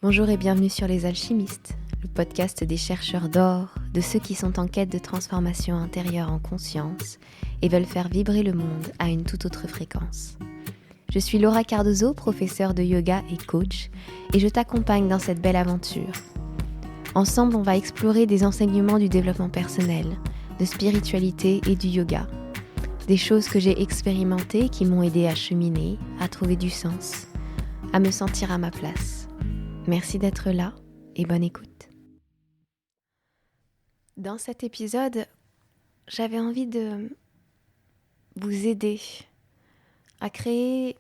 Bonjour et bienvenue sur Les Alchimistes, le podcast des chercheurs d'or, de ceux qui sont en quête de transformation intérieure en conscience et veulent faire vibrer le monde à une toute autre fréquence. Je suis Laura Cardozo, professeure de yoga et coach, et je t'accompagne dans cette belle aventure. Ensemble, on va explorer des enseignements du développement personnel, de spiritualité et du yoga. Des choses que j'ai expérimentées qui m'ont aidé à cheminer, à trouver du sens, à me sentir à ma place. Merci d'être là et bonne écoute. Dans cet épisode, j'avais envie de vous aider à créer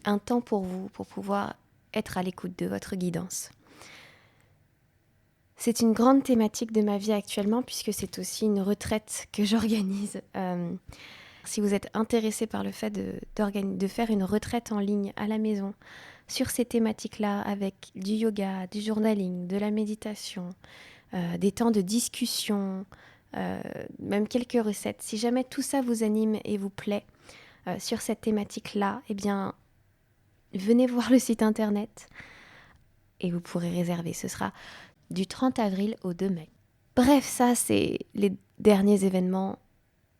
un temps pour vous, pour pouvoir être à l'écoute de votre guidance. C'est une grande thématique de ma vie actuellement puisque c'est aussi une retraite que j'organise. Si vous êtes intéressé par le fait de faire une retraite en ligne à la maison sur ces thématiques-là avec du yoga, du journaling, de la méditation, des temps de discussion, même quelques recettes. Si jamais tout ça vous anime et vous plaît sur cette thématique-là, eh bien, venez voir le site internet et vous pourrez réserver. Ce sera du 30 avril au 2 mai. Bref, ça, c'est les derniers événements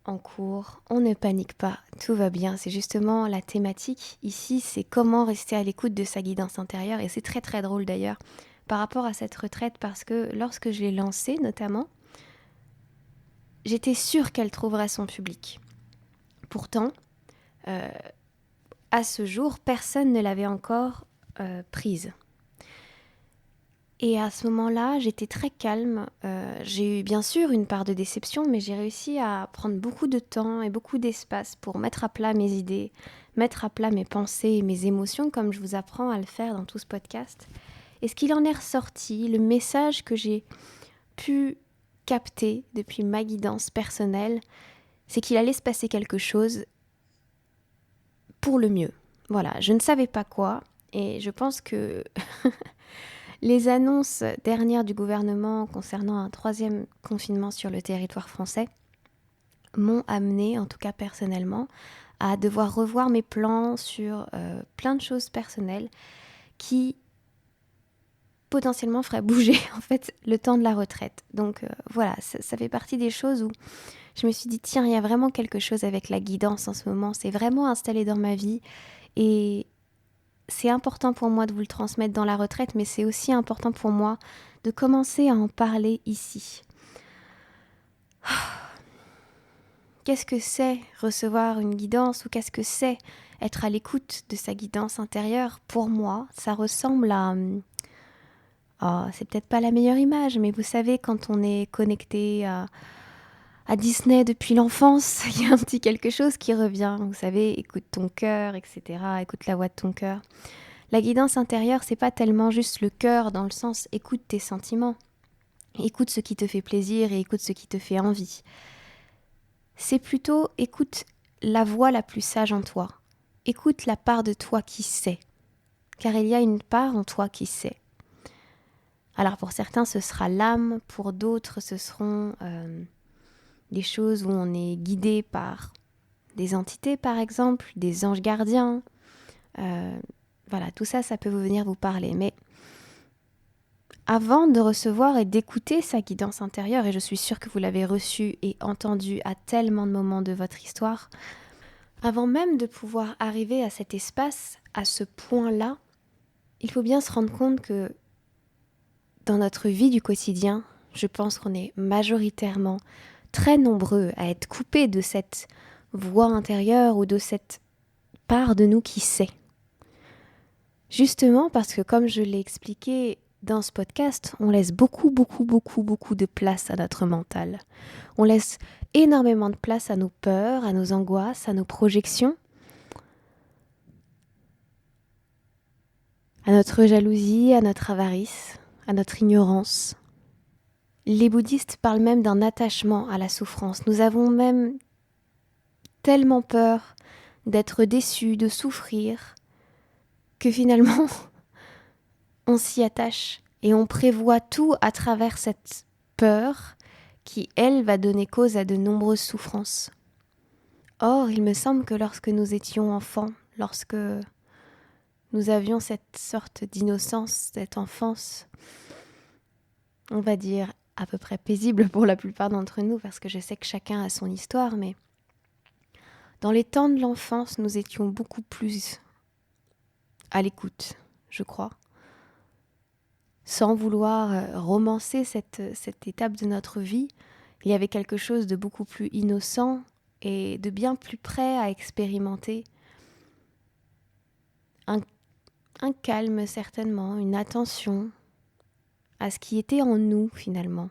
en cours. On ne panique pas, tout va bien. C'est justement la thématique ici, c'est comment rester à l'écoute de sa guidance intérieure. Et c'est très très drôle d'ailleurs par rapport à cette retraite parce que lorsque je l'ai lancée notamment, j'étais sûre qu'elle trouverait son public. Pourtant, à ce jour, personne ne l'avait encore prise. Et à ce moment-là, j'étais très calme. J'ai eu bien sûr une part de déception, mais j'ai réussi à prendre beaucoup de temps et beaucoup d'espace pour mettre à plat mes idées, mettre à plat mes pensées et mes émotions, comme je vous apprends à le faire dans tout ce podcast. Et ce qu'il en est ressorti, le message que j'ai pu capter depuis ma guidance personnelle, c'est qu'il allait se passer quelque chose pour le mieux. Voilà, je ne savais pas quoi, et je pense que les annonces dernières du gouvernement concernant un 3e confinement sur le territoire français m'ont amené, en tout cas personnellement, à devoir revoir mes plans sur plein de choses personnelles qui potentiellement feraient bouger en fait le temps de la retraite. Donc voilà, ça fait partie des choses où je me suis dit tiens, il y a vraiment quelque chose avec la guidance en ce moment, c'est vraiment installé dans ma vie et c'est important pour moi de vous le transmettre dans la retraite, mais c'est aussi important pour moi de commencer à en parler ici. Qu'est-ce que c'est recevoir une guidance ou qu'est-ce que c'est être à l'écoute de sa guidance intérieure? Pour moi, ça ressemble à... c'est peut-être pas la meilleure image, mais vous savez, quand on est connecté à Disney depuis l'enfance, il y a un petit quelque chose qui revient. Vous savez, écoute ton cœur, etc. Écoute la voix de ton cœur. La guidance intérieure, c'est pas tellement juste le cœur dans le sens écoute tes sentiments, écoute ce qui te fait plaisir et écoute ce qui te fait envie. C'est plutôt écoute la voix la plus sage en toi, écoute la part de toi qui sait, car il y a une part en toi qui sait. Alors pour certains ce sera l'âme, pour d'autres ce seront des choses où on est guidé par des entités par exemple, des anges gardiens. Voilà, tout ça, ça peut venir vous parler. Mais avant de recevoir et d'écouter sa guidance intérieure, et je suis sûre que vous l'avez reçue et entendue à tellement de moments de votre histoire, avant même de pouvoir arriver à cet espace, à ce point-là, il faut bien se rendre compte que dans notre vie du quotidien, je pense qu'on est majoritairement très nombreux à être coupés de cette voix intérieure ou de cette part de nous qui sait. Justement parce que, comme je l'ai expliqué dans ce podcast, on laisse beaucoup de place à notre mental. On laisse énormément de place à nos peurs, à nos angoisses, à nos projections, à notre jalousie, à notre avarice, à notre ignorance. Les bouddhistes parlent même d'un attachement à la souffrance. Nous avons même tellement peur d'être déçus, de souffrir, que finalement, on s'y attache et on prévoit tout à travers cette peur qui, elle, va donner cause à de nombreuses souffrances. Or, il me semble que lorsque nous étions enfants, lorsque nous avions cette sorte d'innocence, cette enfance, on va dire à peu près paisible pour la plupart d'entre nous, parce que je sais que chacun a son histoire, mais dans les temps de l'enfance, nous étions beaucoup plus à l'écoute, je crois, sans vouloir romancer cette étape de notre vie. Il y avait quelque chose de beaucoup plus innocent et de bien plus prêt à expérimenter un calme certainement, une attention à ce qui était en nous finalement.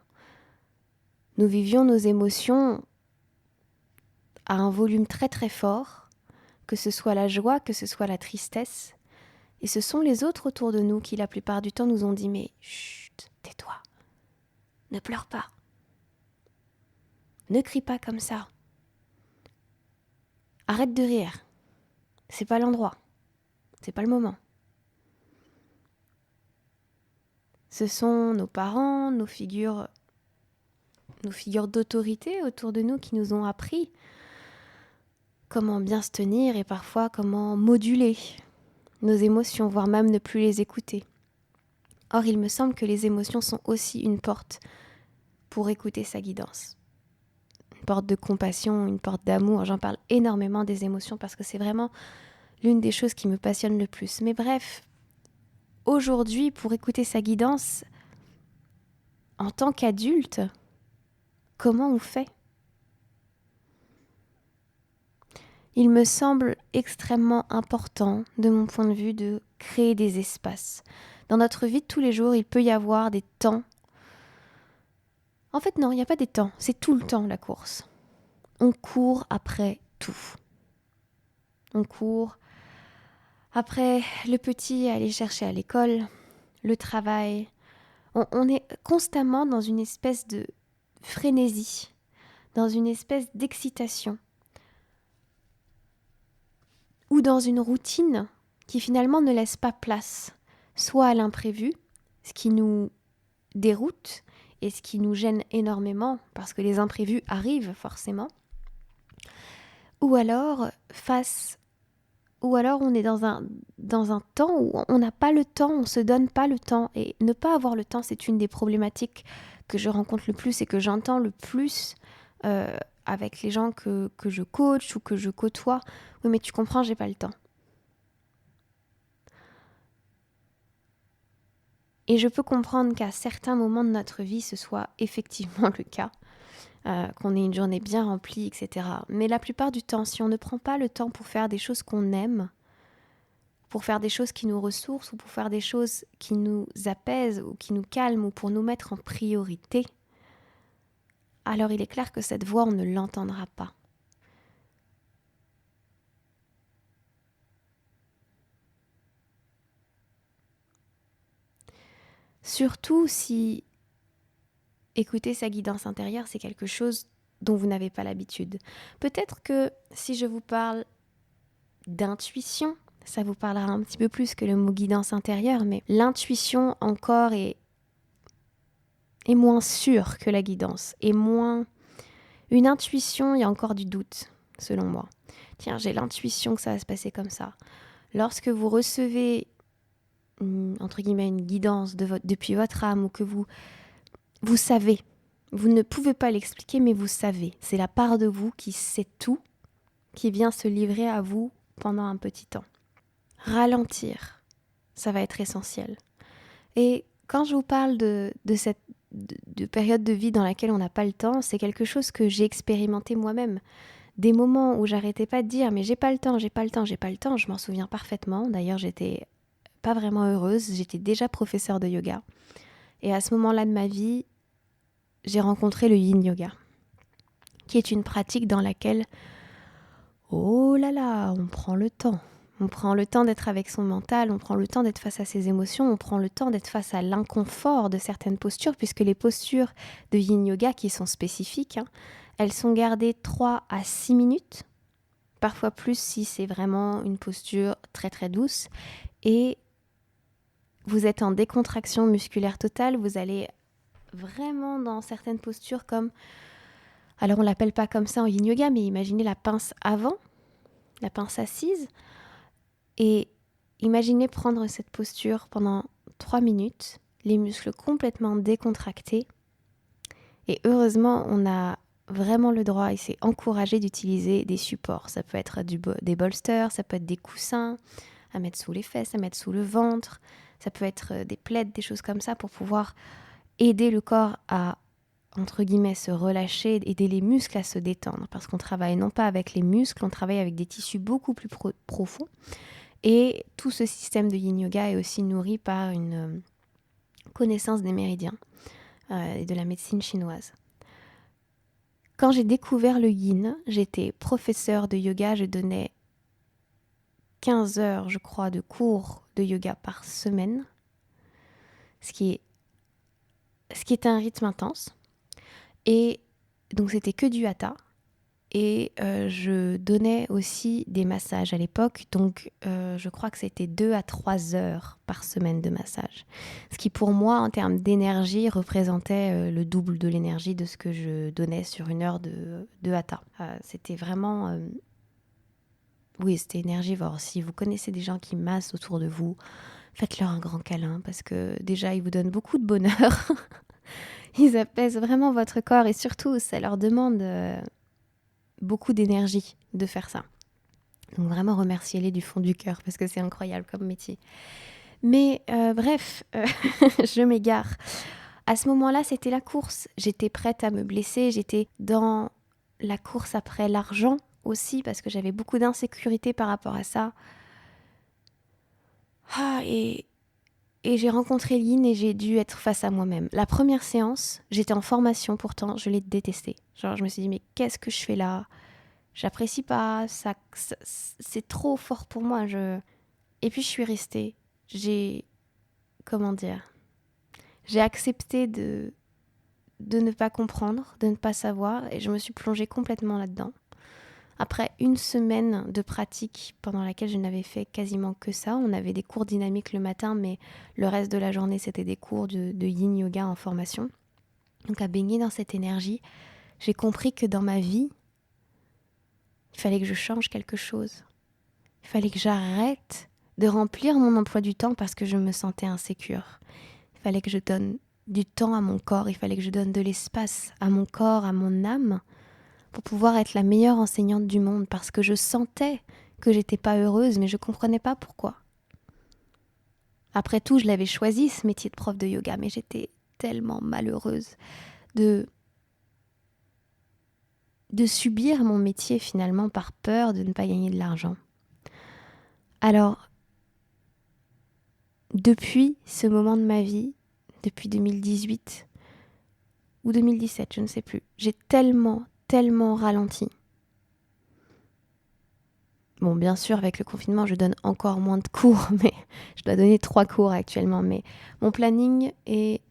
Nous vivions nos émotions à un volume très très fort, que ce soit la joie, que ce soit la tristesse. Et ce sont les autres autour de nous qui la plupart du temps nous ont dit « mais chut, tais-toi, ne pleure pas, ne crie pas comme ça, arrête de rire, c'est pas l'endroit, c'est pas le moment ». Ce sont nos parents, nos figures d'autorité autour de nous qui nous ont appris comment bien se tenir et parfois comment moduler nos émotions, voire même ne plus les écouter. Or, il me semble que les émotions sont aussi une porte pour écouter sa guidance. Une porte de compassion, une porte d'amour. J'en parle énormément des émotions parce que c'est vraiment l'une des choses qui me passionne le plus. Mais bref, aujourd'hui, pour écouter sa guidance, en tant qu'adulte, comment on fait ? Il me semble extrêmement important, de mon point de vue, de créer des espaces. Dans notre vie de tous les jours, il peut y avoir des temps. En fait, non, il n'y a pas des temps. C'est tout le temps la course. On court après tout. On court après le petit à aller chercher à l'école, le travail. On est constamment dans une espèce de frénésie, dans une espèce d'excitation, ou dans une routine qui finalement ne laisse pas place, soit à l'imprévu, ce qui nous déroute et ce qui nous gêne énormément, parce que les imprévus arrivent forcément, ou alors on est dans un temps où on n'a pas le temps, on ne se donne pas le temps. Et ne pas avoir le temps, c'est une des problématiques que je rencontre le plus et que j'entends le plus avec les gens que je coach ou que je côtoie. Oui, mais tu comprends, j'ai pas le temps. Et je peux comprendre qu'à certains moments de notre vie, ce soit effectivement le cas, qu'on ait une journée bien remplie, etc. Mais la plupart du temps, si on ne prend pas le temps pour faire des choses qu'on aime, pour faire des choses qui nous ressourcent ou pour faire des choses qui nous apaisent ou qui nous calment ou pour nous mettre en priorité, alors il est clair que cette voix, on ne l'entendra pas. Surtout si écouter sa guidance intérieure, c'est quelque chose dont vous n'avez pas l'habitude. Peut-être que si je vous parle d'intuition, ça vous parlera un petit peu plus que le mot guidance intérieure, mais l'intuition encore est moins sûre que la guidance, est moins... Une intuition, il y a encore du doute, selon moi. Tiens, j'ai l'intuition que ça va se passer comme ça. Lorsque vous recevez, entre guillemets, une guidance depuis votre âme, ou que vous savez, vous ne pouvez pas l'expliquer, mais vous savez. C'est la part de vous qui sait tout, qui vient se livrer à vous pendant un petit temps. Ralentir, ça va être essentiel. Et quand je vous parle de cette période de vie dans laquelle on n'a pas le temps, c'est quelque chose que j'ai expérimenté moi-même. Des moments où j'arrêtais pas de dire « mais j'ai pas le temps, je m'en souviens parfaitement. D'ailleurs, j'étais pas vraiment heureuse, j'étais déjà professeure de yoga. Et à ce moment-là de ma vie, j'ai rencontré le yin yoga, qui est une pratique dans laquelle, oh là là, on prend le temps. On prend le temps d'être avec son mental, on prend le temps d'être face à ses émotions, on prend le temps d'être face à l'inconfort de certaines postures, puisque les postures de yin yoga qui sont spécifiques, elles sont gardées 3 à 6 minutes, parfois plus si c'est vraiment une posture très très douce. Et vous êtes en décontraction musculaire totale, vous allez vraiment dans certaines postures comme... Alors on l'appelle pas comme ça en yin yoga, mais imaginez la pince avant, la pince assise. Et imaginez prendre cette posture pendant 3 minutes, les muscles complètement décontractés. Et heureusement, on a vraiment le droit et c'est encouragé d'utiliser des supports. Ça peut être des bolsters, ça peut être des coussins à mettre sous les fesses, à mettre sous le ventre. Ça peut être des plaids, des choses comme ça pour pouvoir aider le corps à, entre guillemets, se relâcher, aider les muscles à se détendre. Parce qu'on travaille non pas avec les muscles, on travaille avec des tissus beaucoup plus profonds. Et tout ce système de yin yoga est aussi nourri par une connaissance des méridiens et de la médecine chinoise. Quand j'ai découvert le yin, j'étais professeure de yoga, je donnais 15 heures, je crois, de cours de yoga par semaine, ce qui est un rythme intense. Et donc c'était que du hatha. Et je donnais aussi des massages à l'époque, donc je crois que c'était 2 à 3 heures par semaine de massage. Ce qui pour moi, en termes d'énergie, représentait le double de l'énergie de ce que je donnais sur une heure de hatha. C'était vraiment... oui, c'était énergivore. Si vous connaissez des gens qui massent autour de vous, faites-leur un grand câlin, parce que déjà, ils vous donnent beaucoup de bonheur. Ils apaisent vraiment votre corps et surtout, ça leur demande... beaucoup d'énergie de faire ça. Donc vraiment remerciez-les du fond du cœur parce que c'est incroyable comme métier. Mais bref, je m'égare. À ce moment-là, c'était la course. J'étais prête à me blesser. J'étais dans la course après l'argent aussi parce que j'avais beaucoup d'insécurité par rapport à ça. Et j'ai rencontré Lynn et j'ai dû être face à moi-même. La première séance, j'étais en formation pourtant, je l'ai détestée. Genre je me suis dit mais qu'est-ce que je fais là ? J'apprécie pas, ça, c'est trop fort pour moi. Et puis je suis restée. Comment dire, j'ai accepté de ne pas comprendre, de ne pas savoir, et je me suis plongée complètement là-dedans. Après une semaine de pratique pendant laquelle je n'avais fait quasiment que ça, on avait des cours dynamiques le matin, mais le reste de la journée, c'était des cours de yin yoga en formation. Donc à baigner dans cette énergie, j'ai compris que dans ma vie, il fallait que je change quelque chose. Il fallait que j'arrête de remplir mon emploi du temps parce que je me sentais insécure. Il fallait que je donne du temps à mon corps, il fallait que je donne de l'espace à mon corps, à mon âme, pour pouvoir être la meilleure enseignante du monde parce que je sentais que j'étais pas heureuse, mais je comprenais pas pourquoi. Après tout, je l'avais choisi, ce métier de prof de yoga, mais j'étais tellement malheureuse de subir mon métier finalement par peur de ne pas gagner de l'argent. Alors, depuis ce moment de ma vie, depuis 2018 ou 2017, je ne sais plus, j'ai tellement ralenti. Bon, bien sûr, avec le confinement, je donne encore moins de cours, mais je dois donner 3 cours actuellement. Mais mon planning est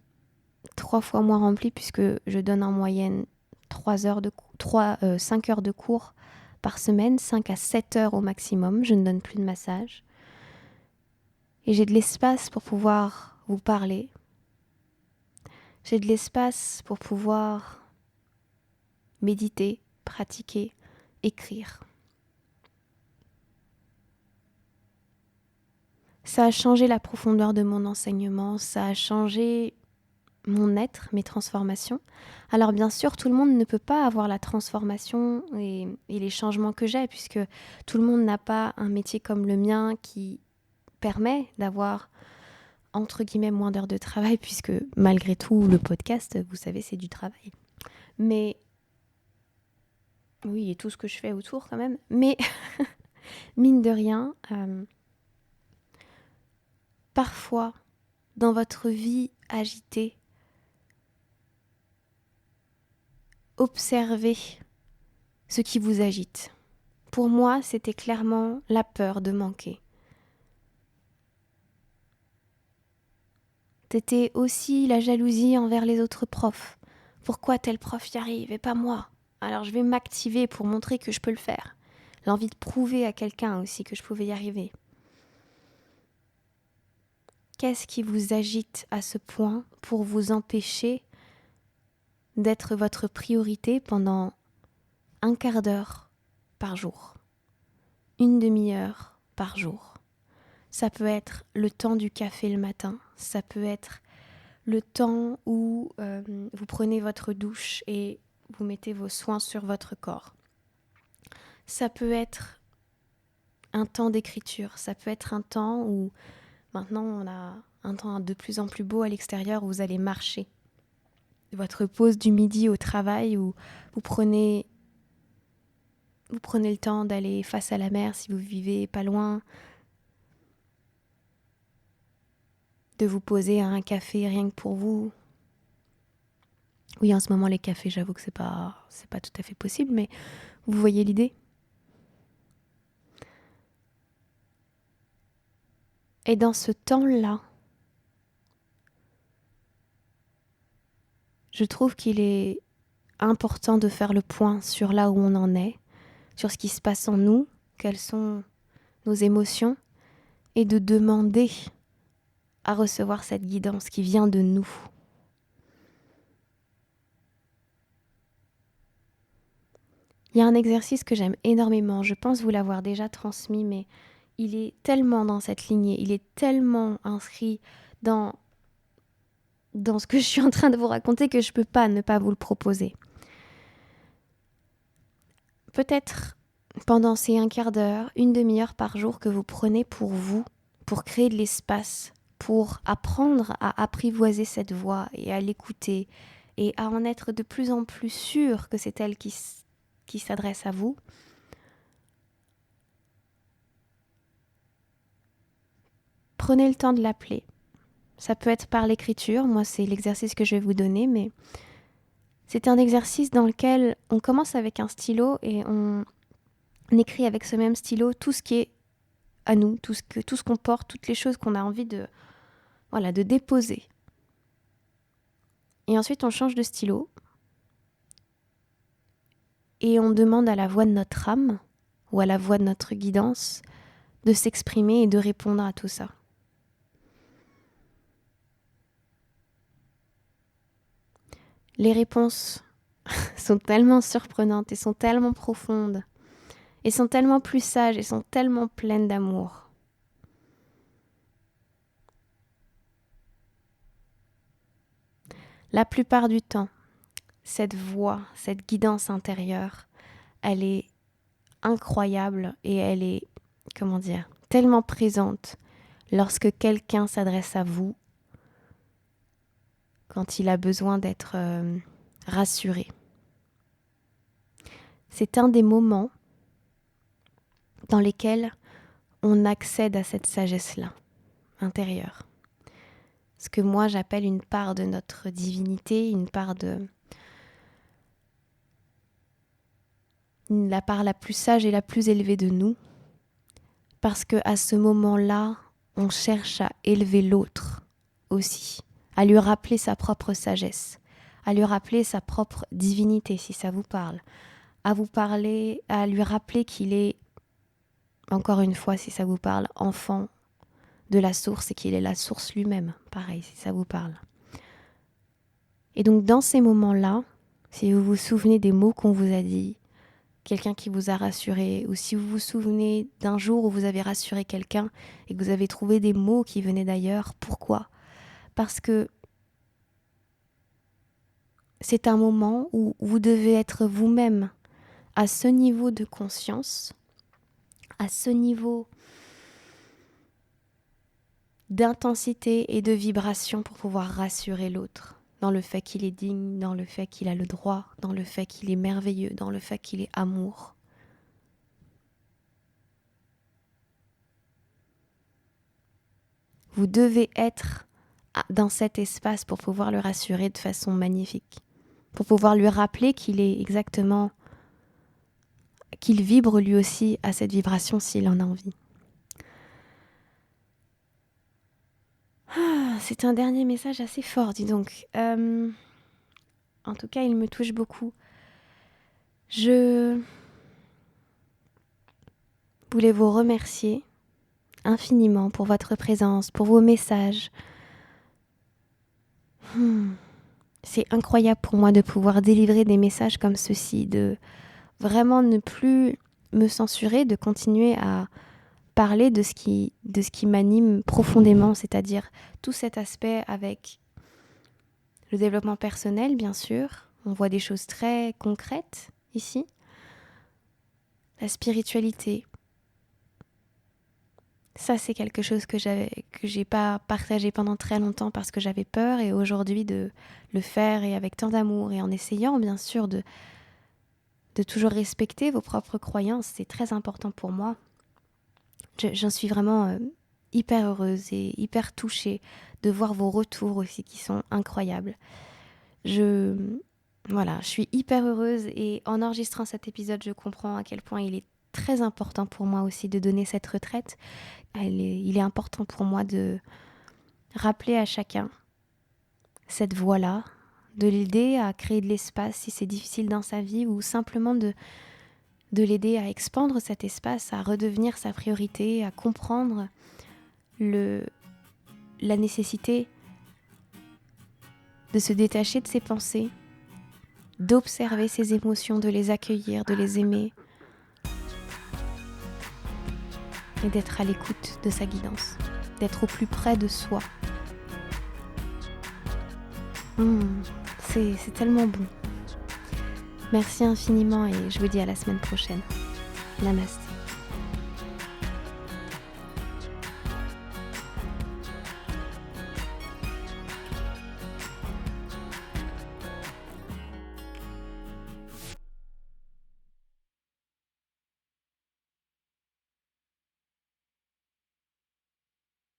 3 fois moins rempli puisque je donne en moyenne 5 heures de cours par semaine, 5 à 7 heures au maximum. Je ne donne plus de massage. Et j'ai de l'espace pour pouvoir vous parler. J'ai de l'espace pour pouvoir méditer, pratiquer, écrire. Ça a changé la profondeur de mon enseignement, ça a changé mon être, mes transformations. Alors bien sûr, tout le monde ne peut pas avoir la transformation et les changements que j'ai, puisque tout le monde n'a pas un métier comme le mien qui permet d'avoir, entre guillemets, moins d'heures de travail, puisque malgré tout, le podcast, vous savez, c'est du travail. Mais, oui, et tout ce que je fais autour quand même, mais mine de rien, parfois, dans votre vie agitée, observez ce qui vous agite. Pour moi, c'était clairement la peur de manquer. C'était aussi la jalousie envers les autres profs. Pourquoi tel prof y arrive et pas moi ? Alors je vais m'activer pour montrer que je peux le faire. L'envie de prouver à quelqu'un aussi que je pouvais y arriver. Qu'est-ce qui vous agite à ce point pour vous empêcher d'être votre priorité pendant un quart d'heure par jour, une demi-heure par jour, Ça peut être le temps du café le matin, ça peut être le temps où vous prenez votre douche et vous mettez vos soins sur votre corps. Ça peut être un temps d'écriture, ça peut être un temps où maintenant on a un temps de plus en plus beau à l'extérieur où vous allez marcher. Votre pause du midi au travail où vous prenez le temps d'aller face à la mer si vous vivez pas loin, de vous poser à un café rien que pour vous. Oui, en ce moment les cafés, j'avoue que c'est pas tout à fait possible, mais vous voyez l'idée. Et dans ce temps-là, je trouve qu'il est important de faire le point sur là où on en est, sur ce qui se passe en nous, quelles sont nos émotions, et de demander à recevoir cette guidance qui vient de nous. Il y a un exercice que j'aime énormément, je pense vous l'avoir déjà transmis, mais il est tellement dans cette lignée, il est tellement inscrit dans ce que je suis en train de vous raconter que je ne peux pas ne pas vous le proposer. Peut-être pendant ces un quart d'heure, une demi-heure par jour que vous prenez pour vous, pour créer de l'espace, pour apprendre à apprivoiser cette voix et à l'écouter et à en être de plus en plus sûr que c'est elle qui s'adresse à vous. Prenez le temps de l'appeler. Ça peut être par l'écriture, moi c'est l'exercice que je vais vous donner, mais c'est un exercice dans lequel on commence avec un stylo et on écrit avec ce même stylo tout ce qui est à nous, tout ce qu'on porte, toutes les choses qu'on a envie de déposer. Et ensuite on change de stylo et on demande à la voix de notre âme ou à la voix de notre guidance de s'exprimer et de répondre à tout ça. Les réponses sont tellement surprenantes et sont tellement profondes et sont tellement plus sages et sont tellement pleines d'amour. La plupart du temps, cette voix, cette guidance intérieure, elle est incroyable et elle est, tellement présente lorsque quelqu'un s'adresse à vous quand il a besoin d'être rassuré. C'est un des moments dans lesquels on accède à cette sagesse-là, intérieure. Ce que moi j'appelle une part de notre divinité, une part de la part la plus sage et la plus élevée de nous, parce que à ce moment-là, on cherche à élever l'autre aussi, à lui rappeler sa propre sagesse, à lui rappeler sa propre divinité si ça vous parle, à lui rappeler qu'il est, encore une fois si ça vous parle, enfant de la source et qu'il est la source lui-même, pareil si ça vous parle. Et donc dans ces moments-là, si vous vous souvenez des mots qu'on vous a dit, quelqu'un qui vous a rassuré, ou si vous vous souvenez d'un jour où vous avez rassuré quelqu'un et que vous avez trouvé des mots qui venaient d'ailleurs, pourquoi ? Parce que c'est un moment où vous devez être vous-même à ce niveau de conscience, à ce niveau d'intensité et de vibration pour pouvoir rassurer l'autre, dans le fait qu'il est digne, dans le fait qu'il a le droit, dans le fait qu'il est merveilleux, dans le fait qu'il est amour. Vous devez être dans cet espace pour pouvoir le rassurer de façon magnifique, pour pouvoir lui rappeler qu'il est exactement, qu'il vibre lui aussi à cette vibration s'il en a envie. C'est un dernier message assez fort, dis donc. En tout cas, il me touche beaucoup. Je voulais vous remercier infiniment pour votre présence, pour vos messages. C'est incroyable pour moi de pouvoir délivrer des messages comme ceci, de vraiment ne plus me censurer, de continuer à parler de ce qui m'anime profondément, c'est-à-dire tout cet aspect avec le développement personnel, bien sûr. On voit des choses très concrètes ici. La spiritualité. Ça, c'est quelque chose que j'ai pas partagé pendant très longtemps parce que j'avais peur, et aujourd'hui de le faire, et avec tant d'amour, et en essayant bien sûr de toujours respecter vos propres croyances, c'est très important pour moi. J'en suis vraiment hyper heureuse et hyper touchée de voir vos retours aussi qui sont incroyables. Je suis hyper heureuse, et en enregistrant cet épisode, je comprends à quel point il est très important pour moi aussi de donner cette retraite. Il est important pour moi de rappeler à chacun cette voie-là, de l'aider à créer de l'espace si c'est difficile dans sa vie, ou simplement de l'aider à expandre cet espace, à redevenir sa priorité, à comprendre la nécessité de se détacher de ses pensées, d'observer ses émotions, de les accueillir, de les aimer, et d'être à l'écoute de sa guidance, d'être au plus près de soi. C'est tellement bon. Merci infiniment, et je vous dis à la semaine prochaine. Namaste.